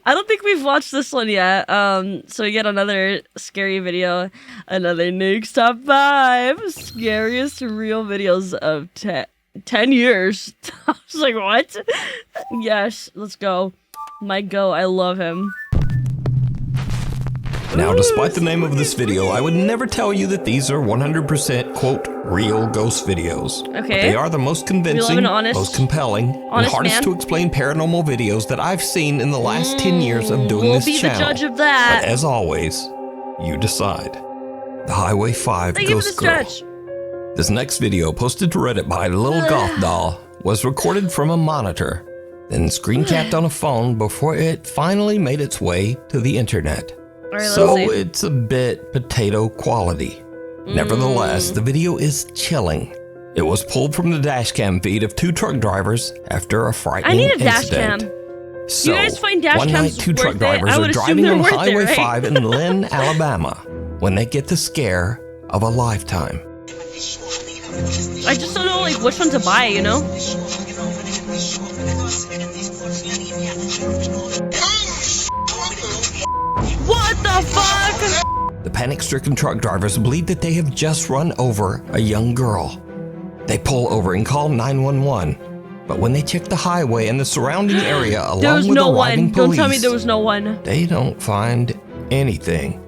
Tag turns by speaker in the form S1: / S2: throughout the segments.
S1: I don't think we've watched this one yet. So we get another scary video, another Nuke's Top 5 scariest real videos of 10 years. I was like, what? Yes, let's go. My go, I love him.
S2: Now, despite the name of this video, I would never tell you that these are 100% quote real ghost videos.
S1: Okay.
S2: They are the most convincing, most compelling, and hardest to explain paranormal videos that I've seen in the last 10 years of doing this channel.
S1: We'll be the judge of that.
S2: But as always, you decide. The Highway 5 Ghost Girl. This next video, posted to Reddit by Little Goth Doll, was recorded from a monitor, then screen capped on a phone before it finally made its way to the internet.
S1: Right,
S2: so it's a bit potato quality. Nevertheless, the video is chilling. It was pulled from the dashcam feed of 2 truck drivers after a frightening incident.
S1: I need a dashcam.
S2: So,
S1: you guys find dash
S2: one night, 2 truck drivers are driving on Highway 5 in Lynn, Alabama, when they get the scare of a lifetime.
S1: I just don't know like which one to buy, you know? What the fuck?
S2: The panic-stricken truck drivers believe that they have just run over a young girl. They pull over and call 911. But when they check the highway and the surrounding area along with arriving police,
S1: don't tell me there was no one.
S2: They don't find anything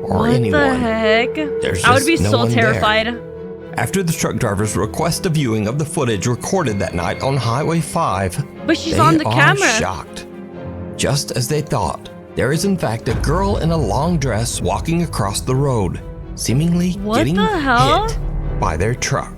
S2: or anyone.
S1: What the heck?
S2: There's
S1: I would be
S2: no
S1: so
S2: one
S1: terrified.
S2: There. After the truck drivers request a viewing of the footage recorded that night on Highway 5,
S1: but she's on the camera.
S2: They are shocked. Just as they thought, there is in fact a girl in a long dress walking across the road, seemingly getting hit by their truck.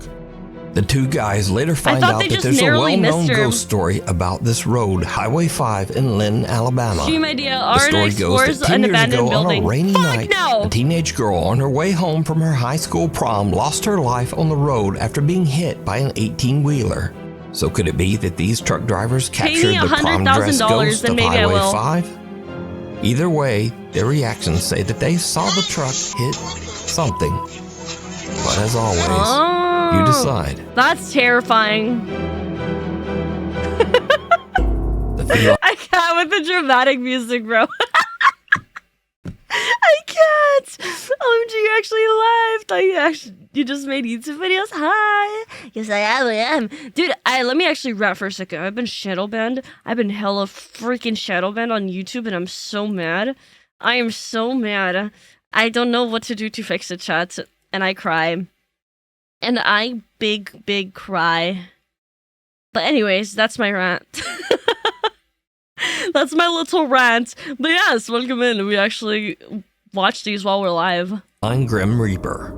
S2: The 2 guys later find out that there's a well-known ghost story about this road, Highway 5 in Lynn, Alabama. The story goes that 10 years ago on a rainy night, a teenage girl on her way home from her high school prom lost her life on the road after being hit by an 18-wheeler. So could it be that these truck drivers captured the prom dress ghost of Highway 5? Either way, their reactions say that they saw the truck hit something. But as always, you decide.
S1: That's terrifying. I can't with the dramatic music, bro. I can't. OMG, you actually live. You just made YouTube videos. Hi. Yes, I am. Dude, let me actually rap for a second. I've been shadow banned. I've been hella freaking shadow banned on YouTube, and I'm so mad. I am so mad. I don't know what to do to fix it, chat, and I cry. And I big cry. But anyways, that's my rant. That's my little rant. But yes, welcome in. We actually watch these while we're live.
S2: I'm Grim Reaper.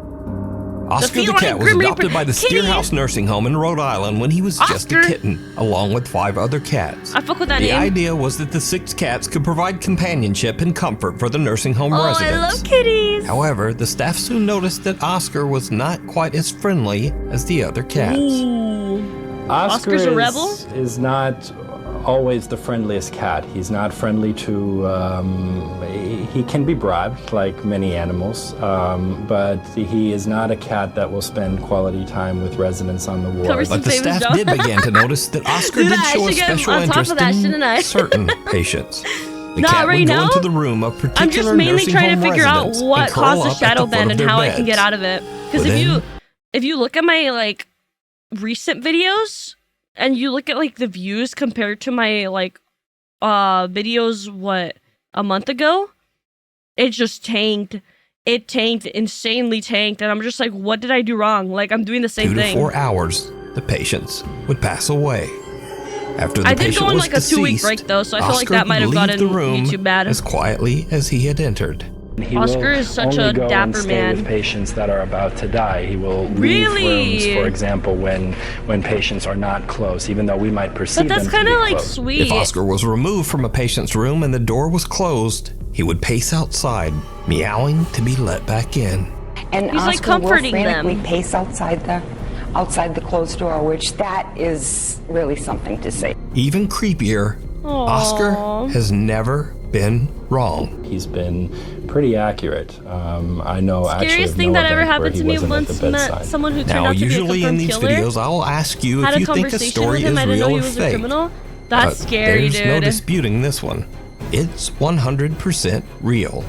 S2: Oscar the cat was adopted by the Steerhouse Nursing Home in Rhode Island when he was just a kitten, along with 5 other cats.
S1: I fuck with that
S2: name.
S1: The
S2: idea was that the 6 cats could provide companionship and comfort for the nursing home residents.
S1: I love kitties.
S2: However, the staff soon noticed that Oscar was not quite as friendly as the other cats.
S1: Ooh.
S3: Oscar's
S1: a rebel?
S3: Is not always the friendliest cat. He's not friendly to, he can be bribed like many animals, but he is not a cat that will spend quality time with residents on the ward.
S2: But the staff did begin to notice that Oscar did show a special interest in certain patients. The cat would go into the room of particular
S1: I'm just mainly trying to figure out what causes shadow ban and how I can get out of it. Because if you look at my like recent videos, and you look at like the views compared to my like videos a month ago, it just tanked. It tanked, insanely tanked, and I'm just like, what did I do wrong? Like, I'm doing the same thing.
S2: 2 to 4 hours, the patients would pass away. After the patient was deceased,
S1: I did go on like a 2-week break though, so I feel like that might have gotten YouTube bad.
S2: As quietly as he had entered.
S1: Oscar is such a dapper man.
S3: With patients that are about to die, he will leave rooms, for example, when patients are not close, even though we might perceive them to be close. But that's kind of like
S1: sweet.
S2: If Oscar was removed from a patient's room and the door was closed, he would pace outside, meowing to be let back in.
S4: And
S1: he's
S4: Oscar
S1: like comforting
S4: will frantically
S1: them.
S4: Pace outside the closed door, which that is really something to say.
S2: Even creepier,
S1: Aww.
S2: Oscar has never been wrong.
S3: He's been pretty accurate. I know
S1: scariest thing that ever happened to me once met someone who turned out to be a confirmed killer.
S2: Usually in these videos, I will ask you if you think a story is real or fake.
S1: That's scary,
S2: there's
S1: dude.
S2: no disputing this one. It's 100% real.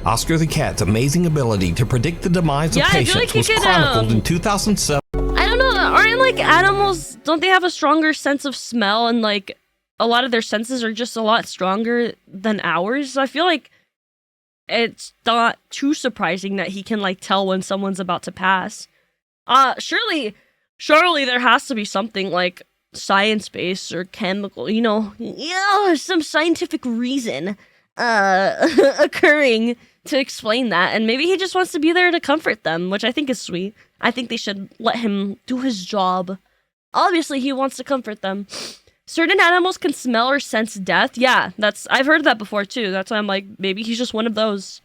S2: Oscar the cat's amazing ability to predict the demise of patients was chronicled in 2007.
S1: I don't know, aren't like animals, don't they have a stronger sense of smell, and like a lot of their senses are just a lot stronger than ours? So I feel like it's not too surprising that he can like tell when someone's about to pass. Surely there has to be something like science-based or chemical, you know, some scientific reason occurring to explain that, and maybe he just wants to be there to comfort them, which I think is sweet. I think they should let him do his job. Obviously, he wants to comfort them. Certain animals can smell or sense death. Yeah, I've heard that before too. That's why I'm like, maybe he's just one of those.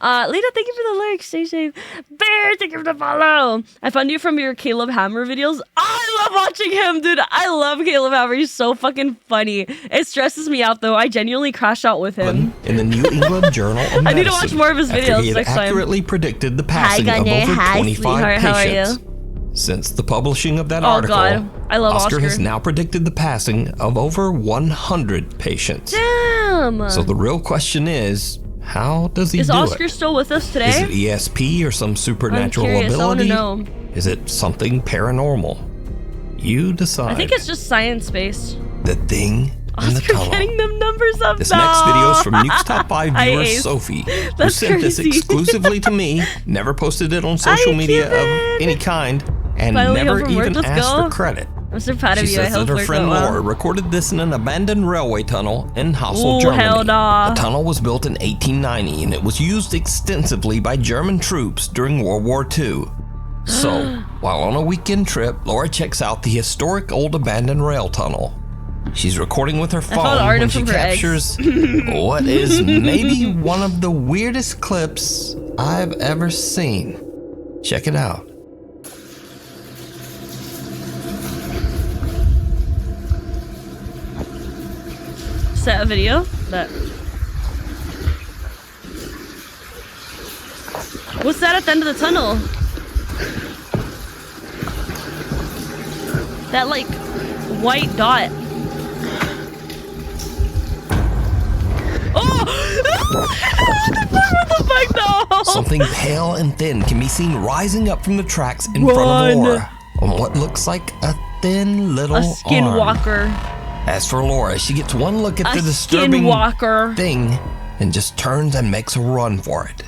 S1: Lita, thank you for the lyrics. Stay safe. Bear, thank you for the follow. I found you from your Caleb Hammer videos. I love watching him, dude. I love Caleb Hammer. He's so fucking funny. It stresses me out though. I genuinely crash out with him.
S2: In the New England Journal of Medicine,
S1: I need to watch more of his videos
S2: he had
S1: next time.
S2: accurately predicted the passing of over 25 patients. How are you? Since the publishing of that article,
S1: God. I love
S2: Oscar has now predicted the passing of over 100 patients.
S1: Damn!
S2: So the real question is, how does he do it?
S1: Is Oscar still with us today?
S2: Is it ESP or some supernatural ability?
S1: I want to know.
S2: Is it something paranormal? You decide.
S1: I think it's just science-based.
S2: The thing in the
S1: Oscar
S2: tunnel.
S1: getting them numbers up.
S2: This next video is from Nuke's Top 5 viewer Sophie, who sent this exclusively to me, never posted it on social media of any kind, and never even asked for credit.
S1: I'm so proud of you.
S2: She says that her friend Laura recorded this in an abandoned railway tunnle in Hassel, Germany.
S1: Hell nah.
S2: The tunnel was built in 1890 and it was used extensively by German troops during World War II. So, while on a weekend trip, Laura checks out the historic old abandoned rail tunnel. She's recording with her phone when she captures what is maybe one of the weirdest clips I've ever seen. Check it out.
S1: Is that a video? What's that at the end of the tunnel? That like white dot. Oh! What the fuck, no!
S2: Something pale and thin can be seen rising up from the tracks in front of Laura on what looks like a thin little
S1: skinwalker.
S2: As for Laura, she gets one look at the disturbing thing and just turns and makes a run for it.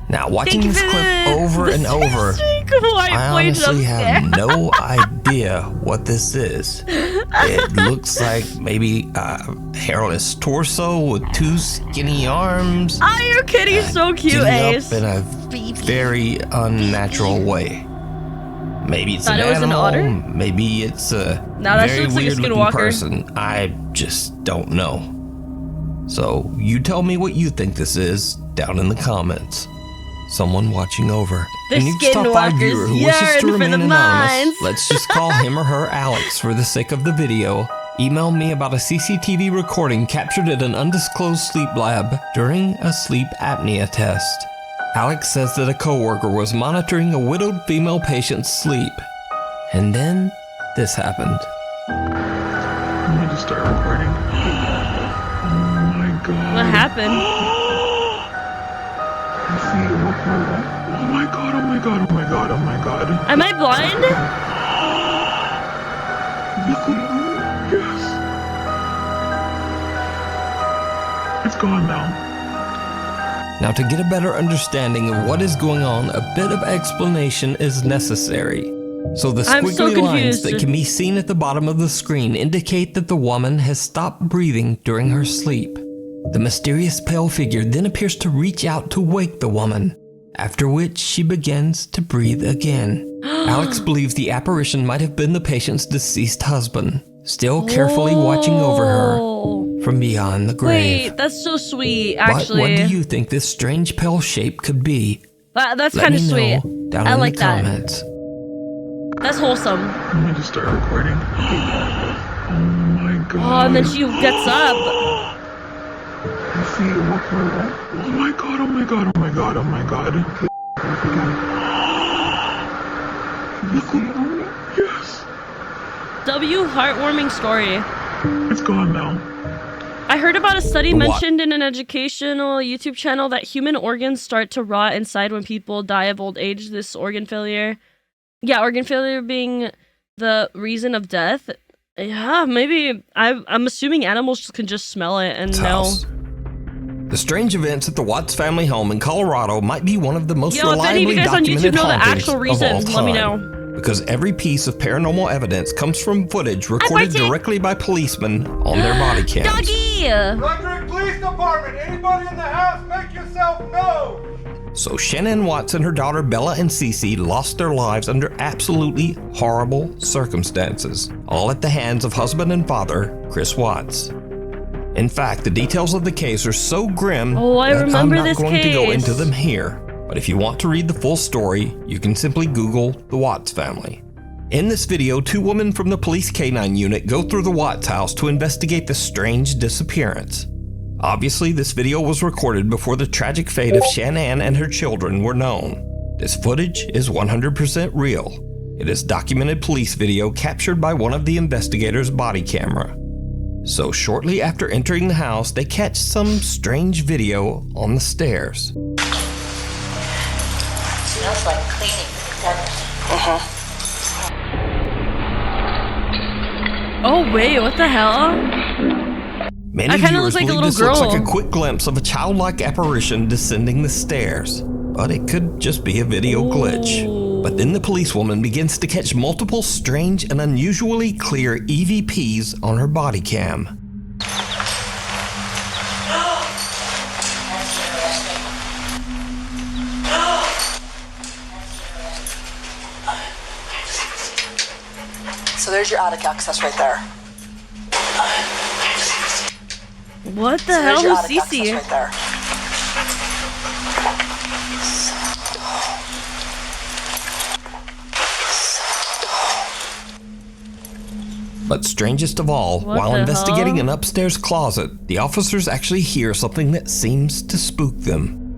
S2: Now, watching this clip over and over, I honestly have no idea what this is. It looks like maybe a hairless torso with two skinny arms.
S1: Oh, your kitty's so cute, Ace.
S2: In a very unnatural way. Maybe it's an animal, maybe it's a very weird looking person. I just don't know. So you tell me what you think this is down in the comments. Someone watching over.
S1: The
S2: Nuke's Top 5 viewer who wishes to remain anonymous.
S1: Mines.
S2: Let's just call him or her Alex for the sake of the video. Email me about a CCTV recording captured at an undisclosed sleep lab during a sleep apnea test. Alex says that a coworker was monitoring a widowed female patient's sleep. And then this happened.
S5: I'm going to start recording. Oh my god.
S1: What happened?
S5: I see it. Oh my god, oh my god, oh my god, oh my god.
S1: Am I blind?
S5: Yes. It's gone now.
S2: Now, to get a better understanding of what is going on, a bit of explanation is necessary. So the squiggly lines that can be seen at the bottom of the screen indicate that the woman has stopped breathing during her sleep. The mysterious pale figure then appears to reach out to wake the woman, after which she begins to breathe again. Alex believes the apparition might have been the patient's deceased husband, still carefully watching over her from beyond the grave.
S1: Wait, that's so sweet, actually.
S2: But what do you think this strange pale shape could be?
S1: That's kind of sweet.
S2: Down in the comments.
S1: That's wholesome.
S5: I'm going to start recording. Oh my god.
S1: Oh, and then she gets up.
S5: I see it. Oh my god, oh my god, oh my god, oh my god. You see it? Yes.
S1: Heartwarming story.
S5: It's gone now.
S1: I heard about a study mentioned in an educational YouTube channel that human organs start to rot inside when people die of old age. This organ failure. Yeah, organ failure being the reason of death. Yeah, maybe. I'm assuming animals can just smell it and know.
S2: The strange events at the Watts family home in Colorado might be one of the most
S1: if any of
S2: reliably
S1: you guys on YouTube
S2: documented
S1: know the
S2: hauntings
S1: actual
S2: of all
S1: reasons,
S2: time.
S1: let me know.
S2: Because every piece of paranormal evidence comes from footage recorded directly by policemen on their body cams.
S1: Doggy!
S6: Frederick Police Department, anybody in the house, make yourself known!
S2: So Shannon Watts and her daughter Bella and Cece lost their lives under absolutely horrible circumstances, all at the hands of husband and father, Chris Watts. In fact, the details of the case are so grim that I'm not going to go into them here. But if you want to read the full story, you can simply Google the Watts family. In this video, two women from the police K-9 unit go through the Watts house to investigate the strange disappearance. Obviously, this video was recorded before the tragic fate of Shanann and her children were known. This footage is 100% real. It is documented police video captured by one of the investigators' body camera. So shortly after entering the house, they catch some strange video on the stairs.
S7: Smells like cleaning, doesn't it?
S1: Oh wait, what the hell?
S2: Many viewers believe this looks like a quick glimpse of a childlike apparition descending the stairs, but it could just be a video glitch. But then the policewoman begins to catch multiple strange and unusually clear EVPs on her body cam.
S7: So there's your attic access right there.
S1: What the hell is Cece?
S7: Right there.
S2: But strangest of all, while investigating an upstairs closet, the officers actually hear something that seems to spook them.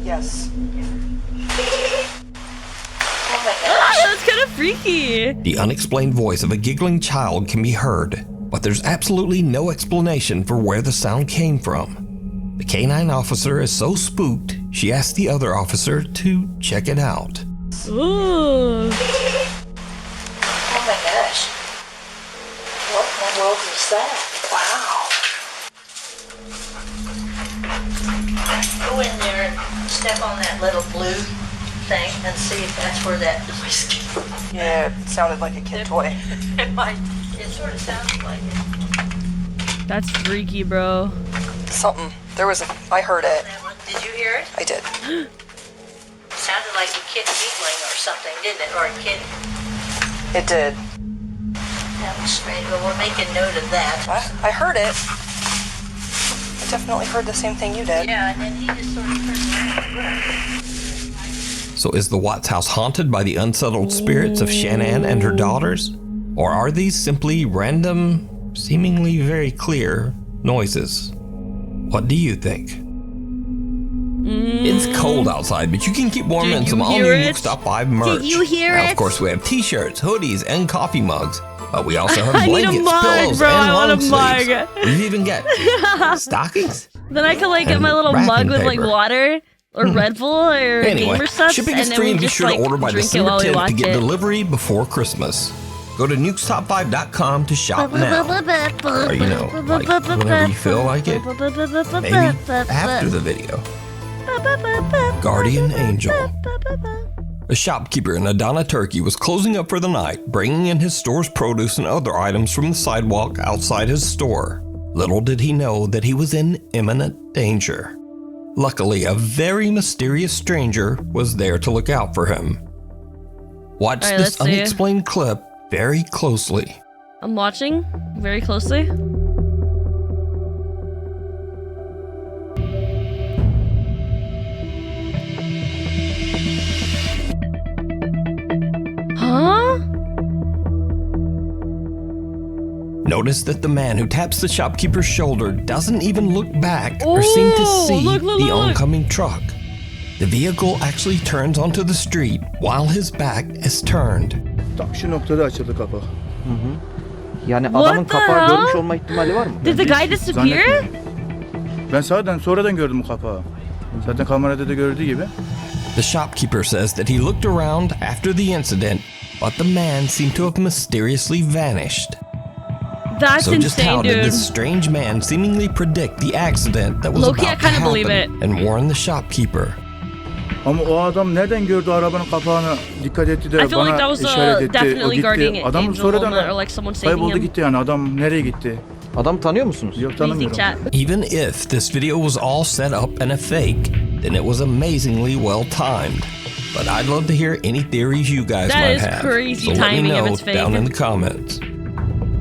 S7: Yes.
S1: That's kind of freaky.
S2: The unexplained voice of a giggling child can be heard, but there's absolutely no explanation for where the sound came from. The K-9 officer is so spooked, she asks the other officer to check it out.
S1: Ooh.
S7: Oh my gosh. What in the world is that? Wow. Go in there and step on that little blue thing and see if that's where that noise came from. Yeah, it sounded like a kid toy. It sort of sounds like it.
S1: That's freaky, bro.
S7: Something. I heard it. Did you hear it? I did. Sounded like a kid giggling or something, didn't it? Or a kid. It did. That was strange, but we'll make a note of that. I heard it. I definitely heard the same thing you did. Yeah, and then he just sort of turned around.
S2: So is the Watts house haunted by the unsettled spirits of Shanann and her daughters? Or are these simply random, seemingly very clear noises? What do you think? It's cold outside, but you can keep warm in some all-new Nuke's Top 5 merch.
S1: Did you hear
S2: now,
S1: it?
S2: Of course, we have t-shirts, hoodies, and coffee mugs. But we also have
S1: I need a
S2: blankets,
S1: mug,
S2: pillows,
S1: bro.
S2: and
S1: I want a
S2: long sleeves.
S1: mug.
S2: We've even got stockings.
S1: Then I could like get my little mug with like water or Red Bull or gamer stuff.
S2: Shipping is
S1: and
S2: free,
S1: then
S2: and be
S1: just,
S2: sure to order by
S1: drink
S2: December 10th to get
S1: it.
S2: delivery before Christmas. Go to nukestop5.com to shop now. Or, you know, like whenever you feel like it. Maybe after the video. Guardian Angel. A shopkeeper in Adana, Turkey was closing up for the night, bringing in his store's produce and other items from the sidewalk outside his store. Little did he know that he was in imminent danger. Luckily, a very mysterious stranger was there to look out for him. Watch this unexplained clip very closely.
S1: I'm watching very closely. Huh?
S2: Notice that the man who taps the shopkeeper's shoulder doesn't even look back or seem to see the oncoming truck. The vehicle actually turns onto the street while his back is turned.
S8: Tak şu noktada açıldı kapı. Yani
S1: What
S8: adamın
S1: the
S8: kapağı
S1: hell?
S8: görmüş olma ihtimali var mı?
S1: Did the guy disappear?
S6: Zannetmiyorum. Ben sonradan gördüm o kapağı. Zaten kamerada da gördüğü gibi.
S2: The shopkeeper says that he looked around after the incident, but the man seemed to have mysteriously vanished.
S1: That's
S2: So just how
S1: insane,
S2: did
S1: dude.
S2: this strange man seemingly predict the accident that was
S1: Low-key, I
S2: about to
S1: kinda believe
S2: happen and warn the shopkeeper?
S6: Ama o adam nereden gördü arabanın kapağını, dikkat etti de
S1: I feel like that
S6: bana
S1: was
S6: işaret etti. O
S1: definitely guarding
S6: gitti. Adam
S1: angel
S6: sonradan
S1: moment or like someone saving
S6: kayboldu
S1: him.
S6: gitti yani. Adam nereye gitti?
S8: Adam tanıyor musunuz?
S6: Yok,
S1: What do you think,
S6: tanımıyorum.
S1: chat?
S2: Even if this video was all set up and a fake, then it was amazingly well timed. But I'd love to hear any theories you guys
S1: That
S2: might
S1: is
S2: have.
S1: crazy
S2: So let me
S1: timing if
S2: know
S1: it's fake.
S2: down in the comments.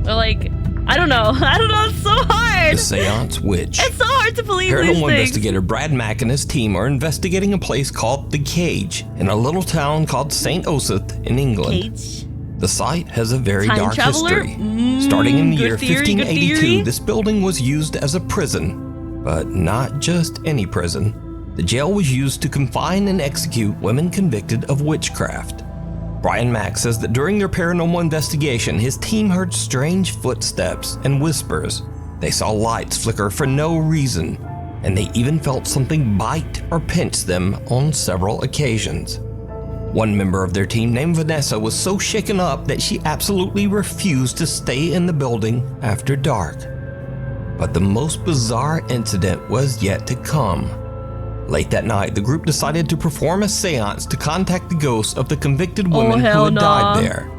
S1: Or like, I don't know. I don't know. It's so hard.
S2: The Seance Witch.
S1: It's so hard to believe these
S2: Paranormal
S1: things.
S2: investigator Brad Mack and his team are investigating a place called The Cage in a little town called St. Osyth in England.
S1: Cage.
S2: The site has a very
S1: Time
S2: dark
S1: traveler?
S2: history. Starting in the
S1: Good
S2: year
S1: theory, good
S2: 1582,
S1: theory.
S2: this building was used as a prison, but not just any prison. The jail was used to confine and execute women convicted of witchcraft. Brian Mack says that during their paranormal investigation, his team heard strange footsteps and whispers. They saw lights flicker for no reason, and they even felt something bite or pinch them on several occasions. One member of their team named Vanessa was so shaken up that she absolutely refused to stay in the building after dark. But the most bizarre incident was yet to come. Late that night, the group decided to perform a seance to contact the ghosts of the convicted women who
S1: hell
S2: had
S1: nah.
S2: died there.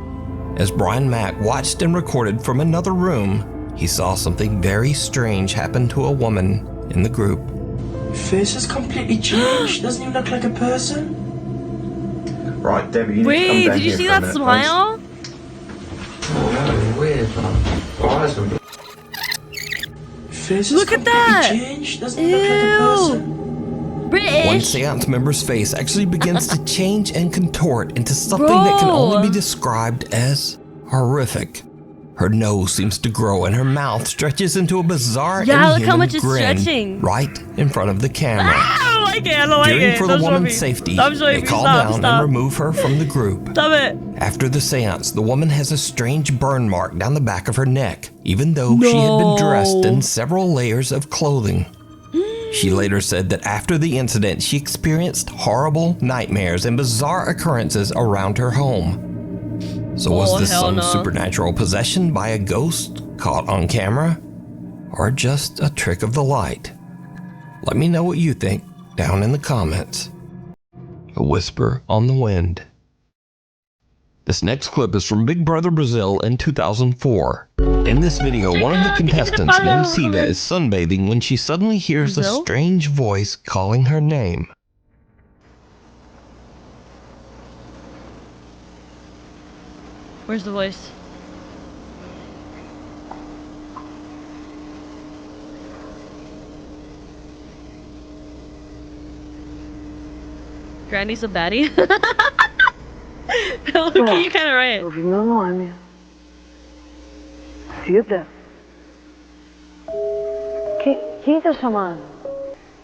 S2: As Brian Mack watched and recorded from another room, he saw something very strange happen to a woman in the group.
S9: Face has completely changed. Doesn't even look like a person.
S10: Right, Debbie, you need to
S1: Wait,
S10: come down
S1: did you
S10: here
S1: see
S10: for a
S1: that
S10: minute,
S1: smile?
S10: please. Oh, that was weird, man. Eyes are
S9: Face has
S1: Look at
S9: completely
S1: that.
S9: changed. Doesn't even look like a person.
S2: One
S1: British.
S2: seance member's face actually begins to change and contort into something that can only be described as horrific. Her nose seems to grow and her mouth stretches into a bizarre
S1: Yeah, look how
S2: inhuman
S1: much it's
S2: grin
S1: stretching.
S2: right in front of the camera.
S1: I don't like it. I don't like
S2: Fearing
S1: it.
S2: for the
S1: Don't show
S2: woman's
S1: me.
S2: safety,
S1: Stop showing
S2: they
S1: me.
S2: call
S1: Stop,
S2: down
S1: stop.
S2: and remove her from the group.
S1: Stop it.
S2: After the seance, the woman has a strange burn mark down the back of her neck, even though she had been dressed in several layers of clothing. She later said that after the incident, she experienced horrible nightmares and bizarre occurrences around her home. So was this
S1: hell
S2: some
S1: no.
S2: supernatural possession by a ghost caught on camera? Or just a trick of the light? Let me know what you think down in the comments. A whisper on the wind. This next clip is from Big Brother Brazil in 2004. In this video, one of the contestants named Siva is sunbathing when she suddenly hears a
S1: Brazil?
S2: strange voice calling her name.
S1: Where's the voice? Granny's a baddie? Look, you kind of right.
S11: Ouvi meu nome. Cida? Quem tá chamando?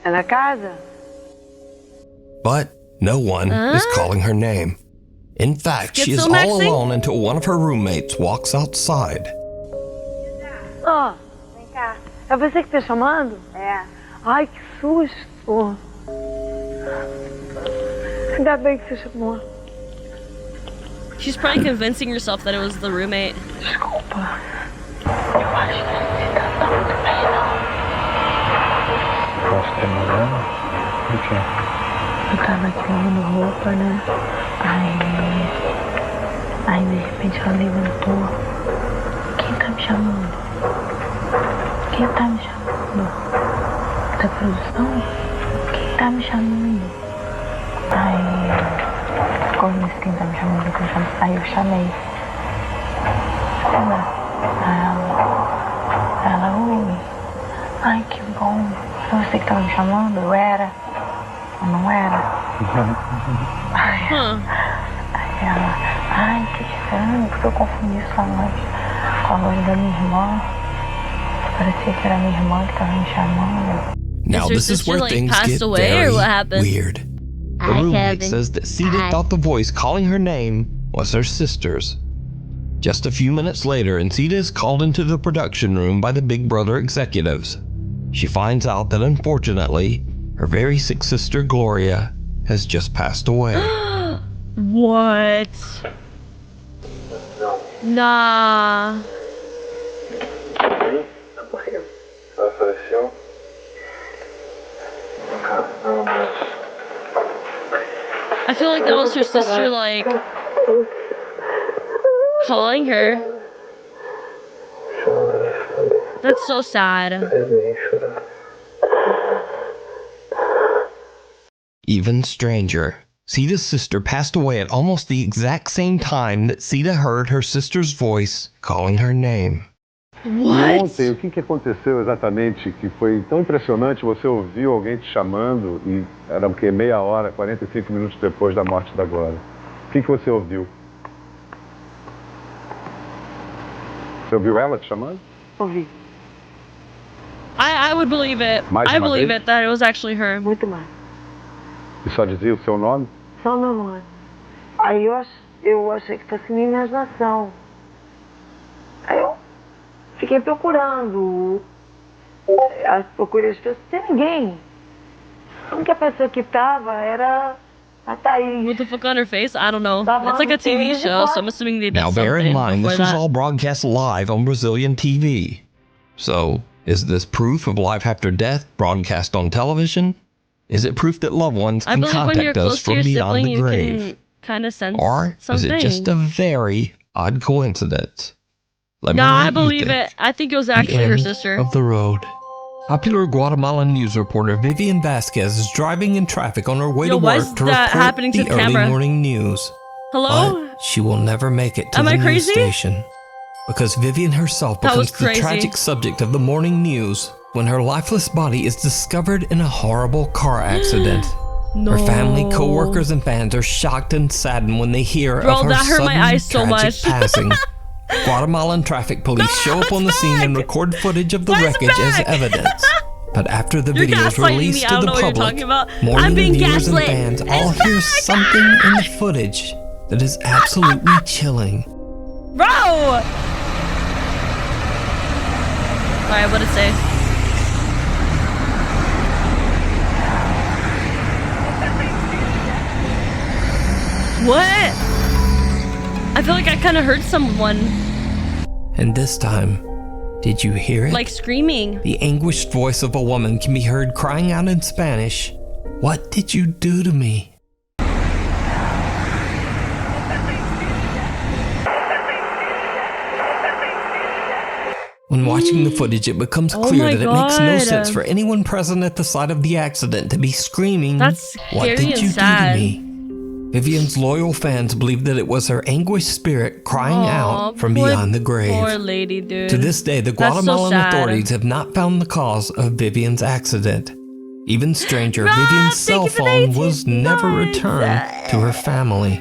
S11: É na casa?
S2: But no one is calling her name. In fact, she is all
S1: Schizomaxing?
S2: alone until one of her roommates walks outside.
S11: Ó, vem cá. É você que tá chamando? É. Ai, que susto. Ainda bem que você chamou.
S1: She's probably convincing herself that it was the roommate.
S11: Desculpa. Eu acho que você tá muito bem, não.
S3: Posso ter morando? Do quê?
S11: Eu tava aqui lavando roupa, né? Aí de repente ela levantou. Quem tá me chamando? Quem tá me chamando? Da produção? Quem tá me chamando? Aí quando disse quem tá me chamando, aí eu chamei. Ela, oi. Ai, que bom. Foi você que tava me chamando? Eu era? Eu não era? Aí ela, ai, que estranho, porque eu confundi sua voz com a voz da minha irmã. Parecia que era minha irmã que tava me chamando.
S2: Now
S1: Is her
S2: this is
S1: sister,
S2: where
S1: like,
S2: things
S1: passed
S2: get
S1: away,
S2: very
S1: or what happened?
S2: weird. The roommate says that Cedar thought the voice calling her name was her sister's. Just a few minutes later, and Sita is called into the production room by the Big Brother executives. She finds out that unfortunately, her very sick sister Gloria has just passed away.
S1: What? Nah. I feel like that was her sister, like, calling her. That's so sad.
S2: Even stranger, Sita's sister passed away at almost the exact same time that Sita heard her sister's voice calling her name.
S1: What?
S6: Ontem, o que aconteceu exatamente que foi tão impressionante? Você ouviu alguém te chamando e era o quê? Meia hora, 45 minutos depois da morte da Glória. O que você ouviu? Você ouviu ela te chamando?
S11: Ouvi.
S1: I would believe it. I believe it that it was actually her.
S11: Muito mais.
S6: E só dizia o seu nome?
S11: Só meu nome. Aí eu achei que fosse minha imaginação. Aí eu fiquei procurando. Procurei as pessoas, não tem ninguém. A única pessoa que tava era a Thaís.
S1: What the fuck on her face? I don't know. It's like a TV show, so I'm assuming they did
S2: Now bear in mind, this was
S1: that.
S2: all broadcast live on Brazilian TV. So, is this proof of life after death broadcast on television? Is it proof that loved ones can contact us from beyond the grave?
S1: Kind of sense
S2: Or is it just a very odd coincidence?
S1: No, I believe it. I think it was actually her sister.
S2: Of the road. Popular Guatemalan news reporter Vivian Vasquez is driving in traffic on her way to work to report the early morning news.
S1: Hello?
S2: But she will never make it to the news station because Vivian herself becomes the tragic subject of the morning news when her lifeless body is discovered in a horrible car accident.
S1: No.
S2: Her family, co-workers, and fans are shocked and saddened when they hear of her sudden tragic passing. Guatemalan traffic police show up on the scene and record footage of the wreckage as evidence. But after the video is released to the public, morning viewers and fans all hear something in the footage that is absolutely chilling.
S1: Bro! Alright, what'd it say? What? I feel like I kind of heard someone.
S2: And this time, did you hear it?
S1: Like screaming.
S2: The anguished voice of a woman can be heard crying out in Spanish, "What did you do to me?" When watching the footage, it becomes clear that it makes no sense for anyone present at the site of the accident to be screaming, "What did you do to me?" Vivian's loyal fans believe that it was her anguished spirit crying out from beyond the grave.
S1: Poor lady, dude.
S2: To this day, the Guatemalan authorities have not found the cause of Vivian's accident. Even stranger, Vivian's cell phone was never returned to her family,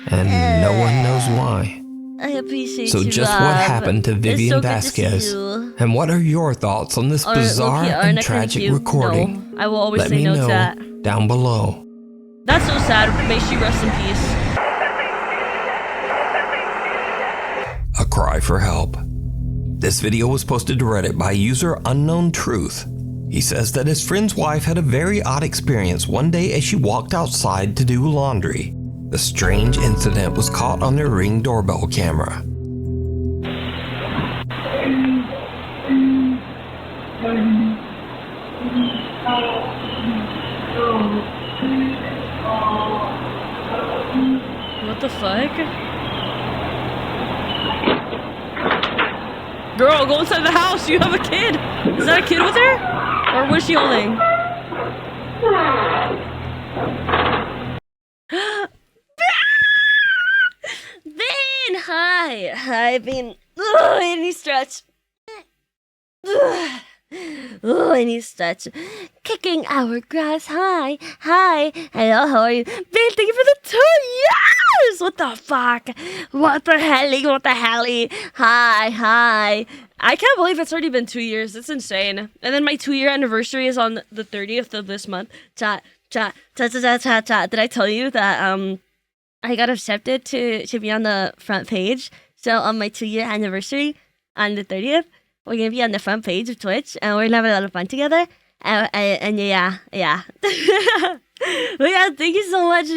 S2: and no one knows why.
S1: I appreciate
S2: so just what happened to Vivian Vasquez, and what are your thoughts on this bizarre and tragic recording?
S1: No, I will always
S2: Let
S1: say
S2: me
S1: no
S2: know
S1: to that.
S2: Down below.
S1: That's so sad. May she rest in peace.
S2: A cry for help. This video was posted to Reddit by user Unknown Truth. He says that his friend's wife had a very odd experience one day as she walked outside to do laundry. The strange incident was caught on their Ring doorbell camera.
S1: What the fuck? Girl, go inside the house. You have a kid. Is that a kid with her? Or what is she holding? Bean! Hi, Bean. Ugh, I need stretch. Ugh. Oh, I need stretch. Kicking hourglass. Hi. Hello, how are you? Bean, thank you for the 2 years! What the fuck? What the helly? Hi. I can't believe it's already been 2 years. It's insane. And then my 2-year anniversary is on the 30th of this month. Chat. Did I tell you that I got accepted to be on the front page? So on my 2-year anniversary on the 30th, we're gonna be on the front page of Twitch, and we're gonna have a lot of fun together. And yeah. But yeah, thank you so much,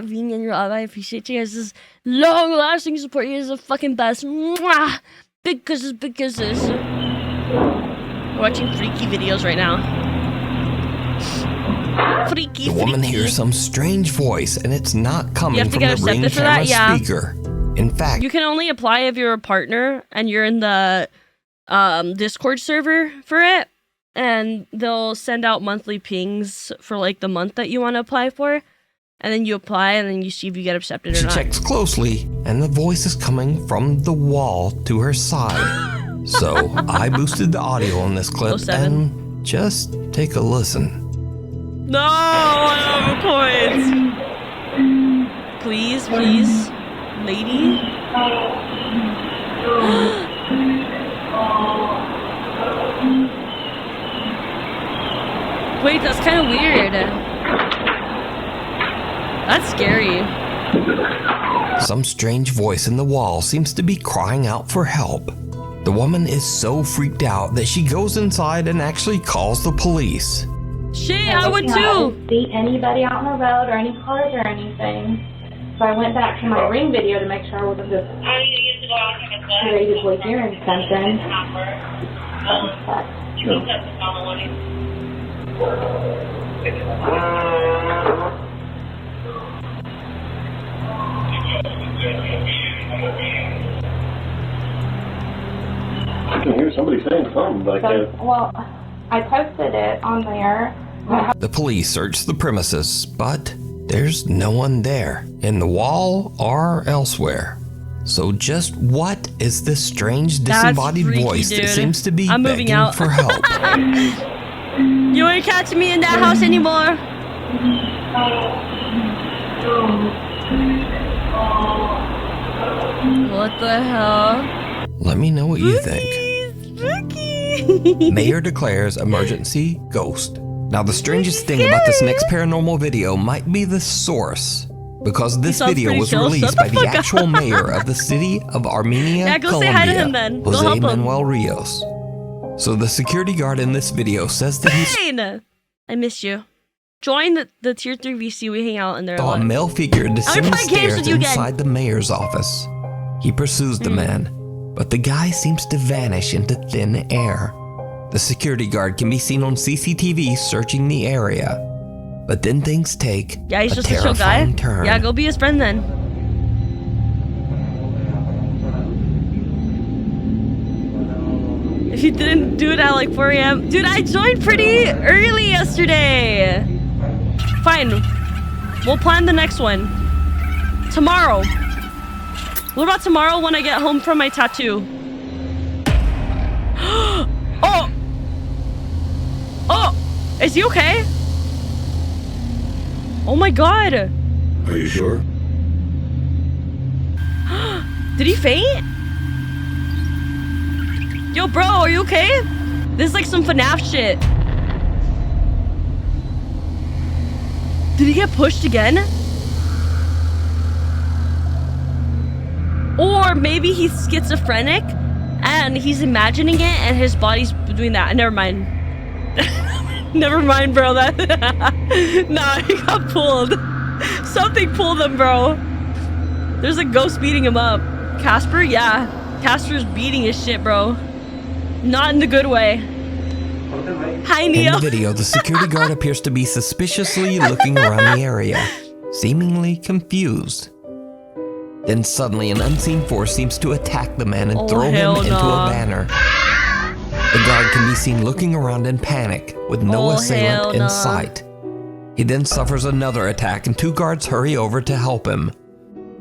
S1: being in your ally. I appreciate you guys' long-lasting support. You guys are the fucking best. Mwah! Big kisses, big kisses. We're watching freaky videos right now. Freaky.
S2: The woman hears some strange voice, and it's not coming from the Ring camera speaker. In fact,
S1: you can only apply if you're a partner and you're in the Discord server for it, and they'll send out monthly pings for like the month that you want to apply for, and then you apply, and then you see if you get accepted or not.
S2: She checks closely, and the voice is coming from the wall to her side. So I boosted the audio on this clip, and just take a listen.
S1: No, I don't have coins. Please, lady. Wait, that's kind of weird. That's scary.
S2: Some strange voice in the wall seems to be crying out for help. The woman is so freaked out that she goes inside and actually calls the police.
S1: Shit, I would too.
S11: I didn't see anybody out on the road or any cars or anything. So I went back to my Ring video to make sure I wasn't just creatively hearing something.
S6: I can hear somebody saying something, but I can't.
S11: Well, I posted it on there.
S2: The police search the premises, but there's no one there, in the wall or elsewhere. So just what is this strange disembodied voice that seems to be begging for help?
S1: You ain't catching me in that house anymore. What the hell?
S2: Let me know what you think.
S1: Spooky.
S2: Mayor declares emergency ghost. Now the strangest thing about this next paranormal video might be the source, because this video was released by the actual mayor of the city of Armenia, Colombia, Jose Manuel Rios. So the security guard in this video says that he's
S1: I miss you. Join the tier 3 VC. We hang out in there a
S2: saw
S1: lot.
S2: a male figure descend the stairs inside the mayor's office. He pursues the man, but the guy seems to vanish into thin air. The security guard can be seen on CCTV searching the area, but then things take
S1: he's
S2: a
S1: just a chill guy.
S2: turn.
S1: Yeah, go be his friend then. If you didn't do it at like 4 a.m. Dude, I joined pretty early yesterday. Fine. We'll plan the next one. Tomorrow. What about tomorrow when I get home from my tattoo? Oh! Is he okay? Oh my god!
S5: Are you sure?
S1: Did he faint? Yo, bro, are you okay? This is like some FNAF shit. Did he get pushed again? Or maybe he's schizophrenic and he's imagining it and his body's doing that. Never mind. Never mind, bro. That nah, he got pulled. Something pulled him, bro. There's a ghost beating him up. Casper? Yeah. Casper's beating his shit, bro. Not in the good way. Hi, Neo.
S2: In the video, the security guard appears to be suspiciously looking around the area, seemingly confused. Then suddenly an unseen force seems to attack the man and throw him into a banner. The guard can be seen looking around in panic, with no assailant in sight. He then suffers another attack and 2 guards hurry over to help him.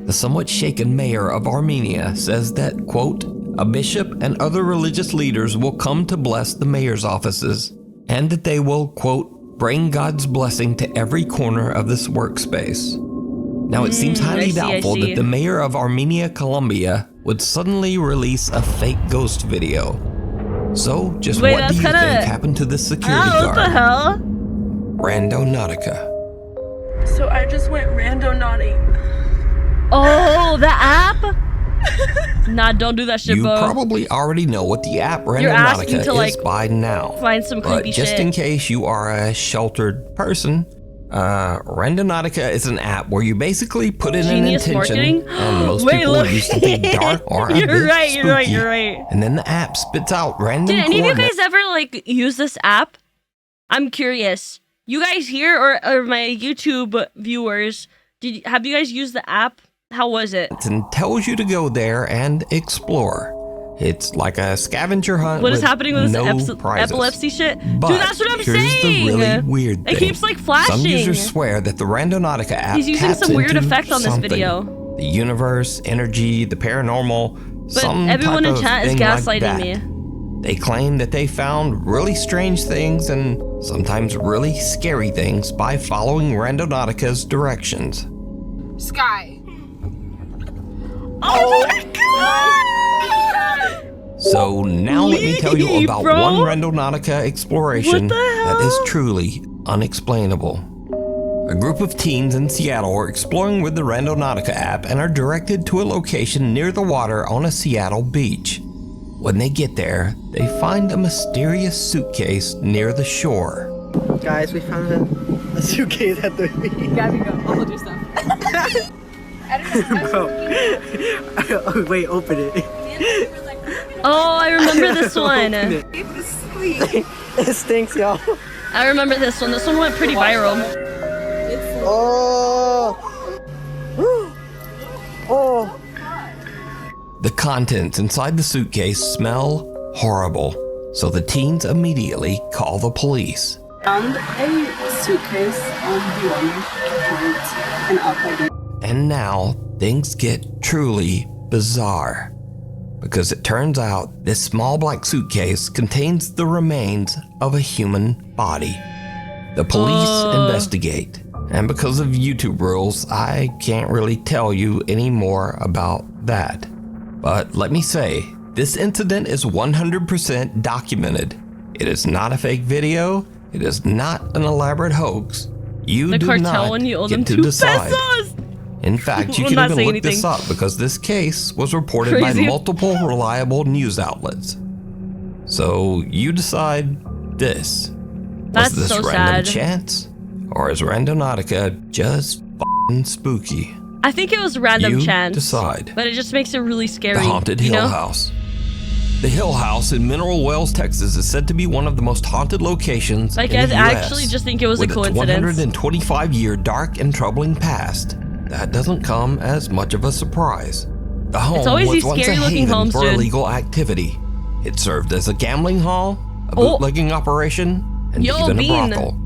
S2: The somewhat shaken mayor of Armenia says that, quote, a bishop and other religious leaders will come to bless the mayor's offices, and that they will, quote, bring God's blessing to every corner of this workspace. Now it seems highly doubtful that the mayor of Armenia, Colombia would suddenly release a fake ghost video. So, just what do you think happened to this security guard?
S1: What the hell?
S2: Randonautica.
S12: So I just went randonauting.
S1: Oh, the app? Nah, don't do that shit,
S2: You
S1: bro.
S2: probably already know what the app
S1: You're asking
S2: Randonautica
S1: to, like,
S2: is by now.
S1: find some
S2: But
S1: creepy
S2: just
S1: shit.
S2: in case you are a sheltered person, Randonautica is an app where you basically put in
S1: Genius
S2: an intention,
S1: marketing?
S2: and most
S1: Wait,
S2: people
S1: look.
S2: use something dark or a
S1: You're
S2: bit
S1: right,
S2: spooky,
S1: you're right, you're right.
S2: and then the app spits out random
S1: Did any of you
S2: coordinates.
S1: guys ever like use this app? I'm curious. You guys here or my YouTube viewers, have you guys used the app? How was it?
S2: And tells you to go there and explore. It's like a scavenger hunt.
S1: What is happening with
S2: no
S1: this
S2: prizes.
S1: epilepsy shit?
S2: But
S1: Dude, that's what I'm
S2: here's
S1: saying.
S2: the really weird thing.
S1: It keeps like flashing.
S2: Some users swear that the Randonautica app
S1: He's using
S2: taps
S1: some weird
S2: into
S1: effect on this
S2: something.
S1: video.
S2: The universe, energy, the paranormal,
S1: But
S2: some
S1: everyone
S2: type
S1: in
S2: of
S1: chat is
S2: thing like
S1: gaslighting
S2: that.
S1: me.
S2: They claim that they found really strange things and sometimes really scary things by following Randonautica's directions.
S12: Sky.
S1: Oh my god!
S2: So now let me tell you about
S1: bro.
S2: one Randonautica exploration
S1: What the
S2: that is
S1: hell?
S2: truly unexplainable. A group of teens in Seattle are exploring with the Randonautica app and are directed to a location near the water on a Seattle beach. When they get there, they find a mysterious suitcase near the shore.
S8: Guys, we found a suitcase at the beach.
S12: Gabby, go. I'll hold your stuff.
S8: Bro. Wait, open it.
S1: Oh, I remember this one.
S8: It stinks, y'all.
S1: I remember this one. This one went pretty viral.
S8: Oh. Oh.
S2: The contents inside the suitcase smell horrible, so the teens immediately call the police.
S12: Found a suitcase on the and uploaded.
S2: And now things get truly bizarre, because it turns out this small black suitcase contains the remains of a human body. The police investigate, and because of YouTube rules, I can't really tell you any more about that. But let me say, this incident is 100% documented. It is not a fake video. It is not an elaborate hoax. You
S1: The
S2: do
S1: cartel
S2: not
S1: when you owe them
S2: get to
S1: 2
S2: decide.
S1: pesos.
S2: In fact, you
S1: Will
S2: can
S1: not
S2: even
S1: say
S2: look this
S1: anything.
S2: up because this case was reported by
S1: Crazy.
S2: multiple reliable news outlets. So you decide this.
S1: That's
S2: Was this
S1: so
S2: random
S1: sad.
S2: chance? Or is Randonautica just f***ing spooky?
S1: I think it was random
S2: You
S1: chance.
S2: decide.
S1: But it just makes it really scary.
S2: The Haunted
S1: you
S2: Hill
S1: know?
S2: House. The Hill House in Mineral Wells, Texas is said to be one of the most haunted locations
S1: Like,
S2: in the
S1: I
S2: US.
S1: actually just think it was a
S2: With
S1: coincidence.
S2: its 125-year dark and troubling past, that doesn't come as much of a surprise. The home
S1: always
S2: was
S1: these
S2: once a
S1: scary-looking
S2: haven
S1: homes,
S2: for
S1: dude.
S2: illegal activity. It served as a gambling hall, a
S1: Oh.
S2: bootlegging operation, and
S1: Yo,
S2: even
S1: Bean.
S2: a brothel.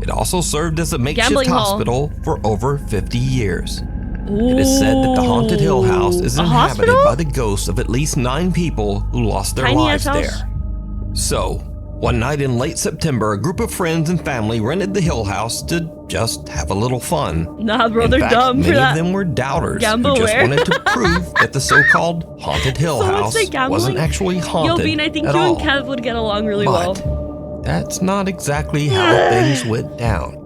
S2: It also served as a makeshift
S1: Gambling hall.
S2: hospital for over 50 years. It is said that the Haunted Hill House is
S1: A
S2: inhabited
S1: hospital?
S2: by the ghosts of at least 9 people who lost their
S1: Tiny
S2: lives
S1: ass house?
S2: there. So, one night in late September, a group of friends and family rented the Hill House to just have a little fun.
S1: Nah, bro,
S2: In
S1: they're
S2: fact,
S1: dumb for
S2: many
S1: that.
S2: of them were doubters who just
S1: Gambleware.
S2: wanted to prove that the so-called Haunted Hill
S1: Someone
S2: House
S1: say gambling?
S2: wasn't actually haunted
S1: Yo, Bean, I think
S2: at
S1: you
S2: all.
S1: and Kev would get along really
S2: But
S1: well.
S2: that's not exactly how things went down.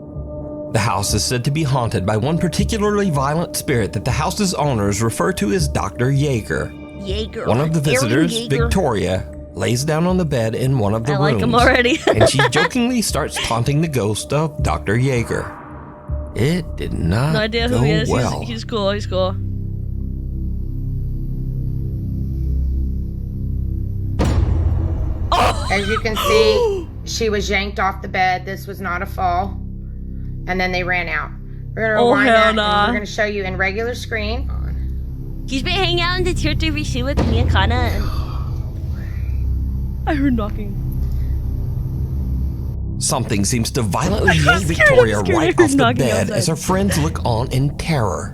S2: The house is said to be haunted by one particularly violent spirit that the house's owners refer to as Dr. Yeager.
S1: Yeager.
S2: One of the
S1: Aaron
S2: visitors,
S1: Yeager.
S2: Victoria, lays down on the bed in one of the
S1: I
S2: rooms.
S1: like him already.
S2: And she jokingly starts taunting the ghost of Dr. Yeager. It did not
S1: No idea
S2: go
S1: who he is.
S2: well.
S1: He's cool. He's cool.
S12: As you can see, she was yanked off the bed. This was not a fall. And then they ran out. We're gonna
S1: Oh,
S12: rewind
S1: hell
S12: that, and
S1: nah.
S12: we're gonna show you in regular screen.
S1: He's been hanging out in the tier 3 VC with me and Kana. I heard knocking.
S2: Something seems to violently yank
S1: scared,
S2: Victoria
S1: I'm scared.
S2: right
S1: I
S2: off
S1: heard
S2: the
S1: knocking
S2: bed
S1: outside.
S2: as her friends look on in terror.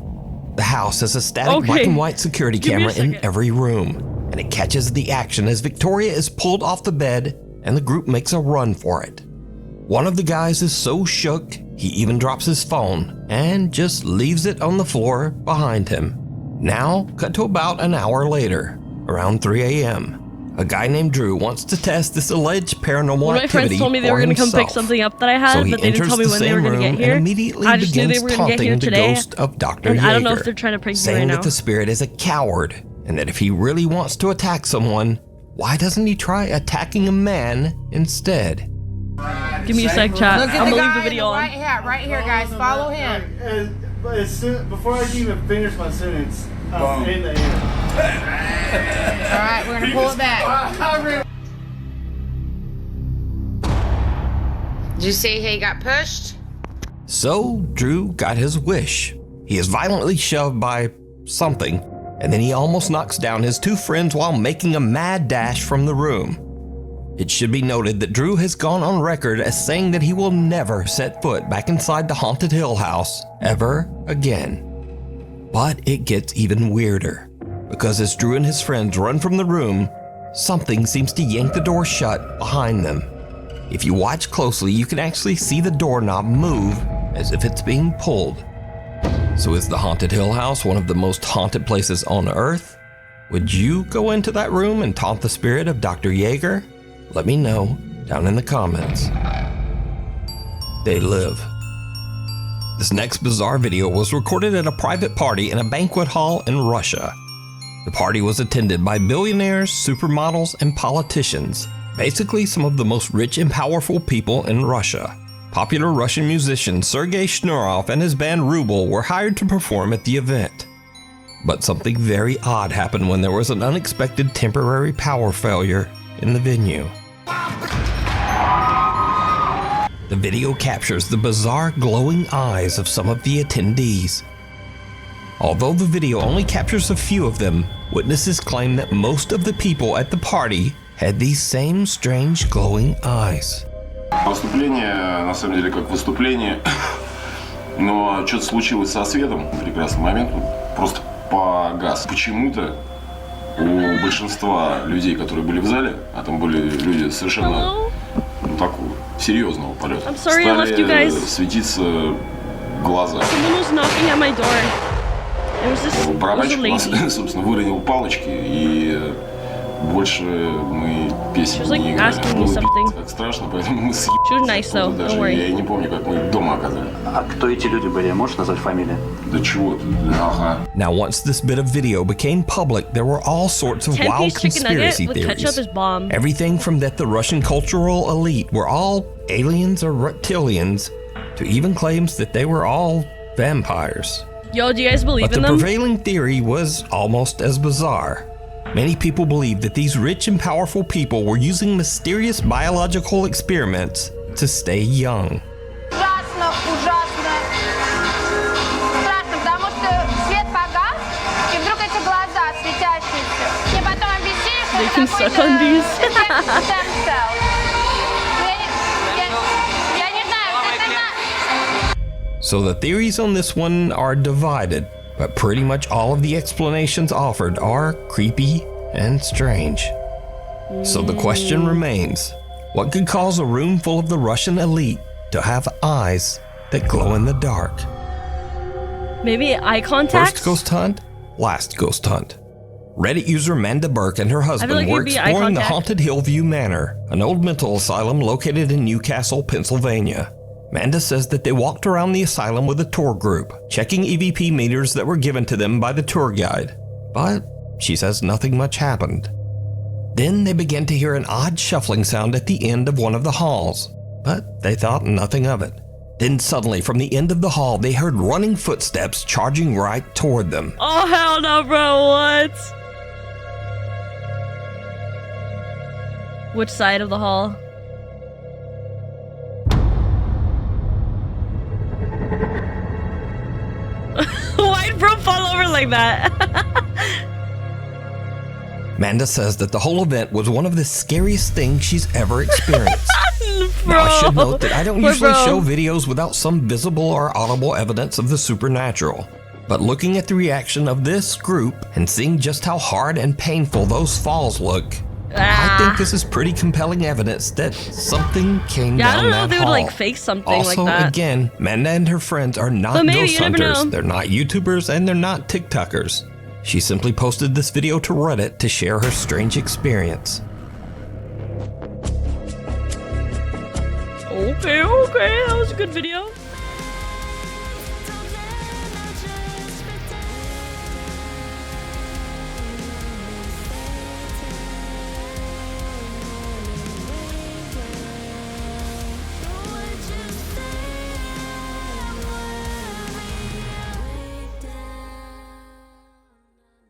S2: The house has a static
S1: Okay.
S2: black and white security
S1: Give me a
S2: camera in
S1: second.
S2: every room, and it catches the action as Victoria is pulled off the bed and the group makes a run for it. One of the guys is so shook, he even drops his phone and just leaves it on the floor behind him. Now, cut to about an hour later, around 3 a.m. A guy named Drew wants to test this alleged paranormal
S1: One of my
S2: activity
S1: friends told me they
S2: for
S1: were going to come pick
S2: himself.
S1: something up that I had,
S2: So he
S1: but they didn't
S2: enters
S1: tell me
S2: the
S1: when they were
S2: same
S1: going to get
S2: room
S1: here.
S2: and immediately
S1: I just knew they
S2: begins
S1: were going to get
S2: taunting
S1: here
S2: the
S1: today.
S2: ghost of Dr.
S1: And
S2: Yeager,
S1: I don't know if they're trying to prank me
S2: saying
S1: right now.
S2: that the spirit is a coward and that if he really wants to attack someone, why doesn't he try attacking a man instead?
S1: Give me a sec, chat.
S12: Look at
S1: I'm
S12: the
S1: gonna leave
S12: guy
S1: the video
S12: in the
S1: on.
S12: white hat right here, guys. Follow him.
S8: But before I can even finish my sentence, I'm in the air.
S12: Alright, we're gonna pull it back. Did you see he got pushed?
S2: So, Drew got his wish. He is violently shoved by something, and then he almost knocks down his two friends while making a mad dash from the room. It should be noted that Drew has gone on record as saying that he will never set foot back inside the Haunted Hill House ever again. But it gets even weirder, because as Drew and his friends run from the room, something seems to yank the door shut behind them. If you watch closely, you can actually see the doorknob move as if it's being pulled. So is the Haunted Hill House one of the most haunted places on Earth? Would you go into that room and taunt the spirit of Dr. Yeager? Let me know down in the comments. They live. This next bizarre video was recorded at a private party in a banquet hall in Russia. The party was attended by billionaires, supermodels, and politicians. Basically, some of the most rich and powerful people in Russia. Popular Russian musician Sergei Shnurov and his band Ruble were hired to perform at the event. But something very odd happened when there was an unexpected temporary power failure in the venue. The video captures the bizarre glowing eyes of some of the attendees. Although the video only captures a few of them, witnesses claim that most of the people at the party had these same strange glowing eyes.
S13: Выступление, на самом деле, как выступление, но что-то случилось со светом в прекрасный момент, просто погас. Почему-то у большинства людей, которые были в зале, а там были люди совершенно такого серьезного полета, стали светиться глаза. Барабанщик у нас, собственно, выронил палочки, и больше мы песен не играли. Было как страшно, поэтому мы съебали. Даже я и не помню, как мы дома оказались.
S14: А кто эти люди были? Можешь назвать фамилии?
S13: Да чего ты? Ага.
S2: Now, once this bit of video became public, there were all sorts of wild conspiracy theories. Everything from that the Russian cultural elite were all aliens or reptilians, to even claims that they were all vampires.
S1: Yo, do you guys believe in them?
S2: But the prevailing theory was almost as bizarre. Many people believe that these rich and powerful people were using mysterious biological experiments to stay young.
S11: Ужасно, ужасно. Страшно, потому что свет погас, и вдруг эти глаза светящиеся. Мне потом объяснили, что это какой-то эффект stem-cell. Я не знаю, это...
S2: So the theories on this one are divided, but pretty much all of the explanations offered are creepy and strange. So the question remains, what could cause a room full of the Russian elite to have eyes that glow in the dark?
S1: Maybe eye contact?
S2: First ghost hunt, last ghost hunt. Reddit user Manda Burke and her husband were exploring the haunted Hillview Manor, an old mental asylum located in Newcastle, Pennsylvania. Manda says that they walked around the asylum with a tour group, checking EVP meters that were given to them by the tour guide. But she says nothing much happened. Then they began to hear an odd shuffling sound at the end of one of the halls, but they thought nothing of it. Then suddenly, from the end of the hall, they heard running footsteps charging right toward them.
S1: Oh, hell no, bro, what? Which side of the hall? Why'd bro fall over like that?
S2: Manda says that the whole event was one of the scariest things she's ever experienced. Now, I should note that I don't usually show videos without some visible or audible evidence of the supernatural. But looking at the reaction of this group and seeing just how hard and painful those falls look, I think this is pretty compelling evidence that something came down that hall.
S1: I don't know if they would like fake something like that.
S2: Also, again, Manda and her friends are not ghost hunters, they're not YouTubers, and they're not TikTokers. She simply posted this video to Reddit to share her strange experience.
S1: Okay, that was a good video.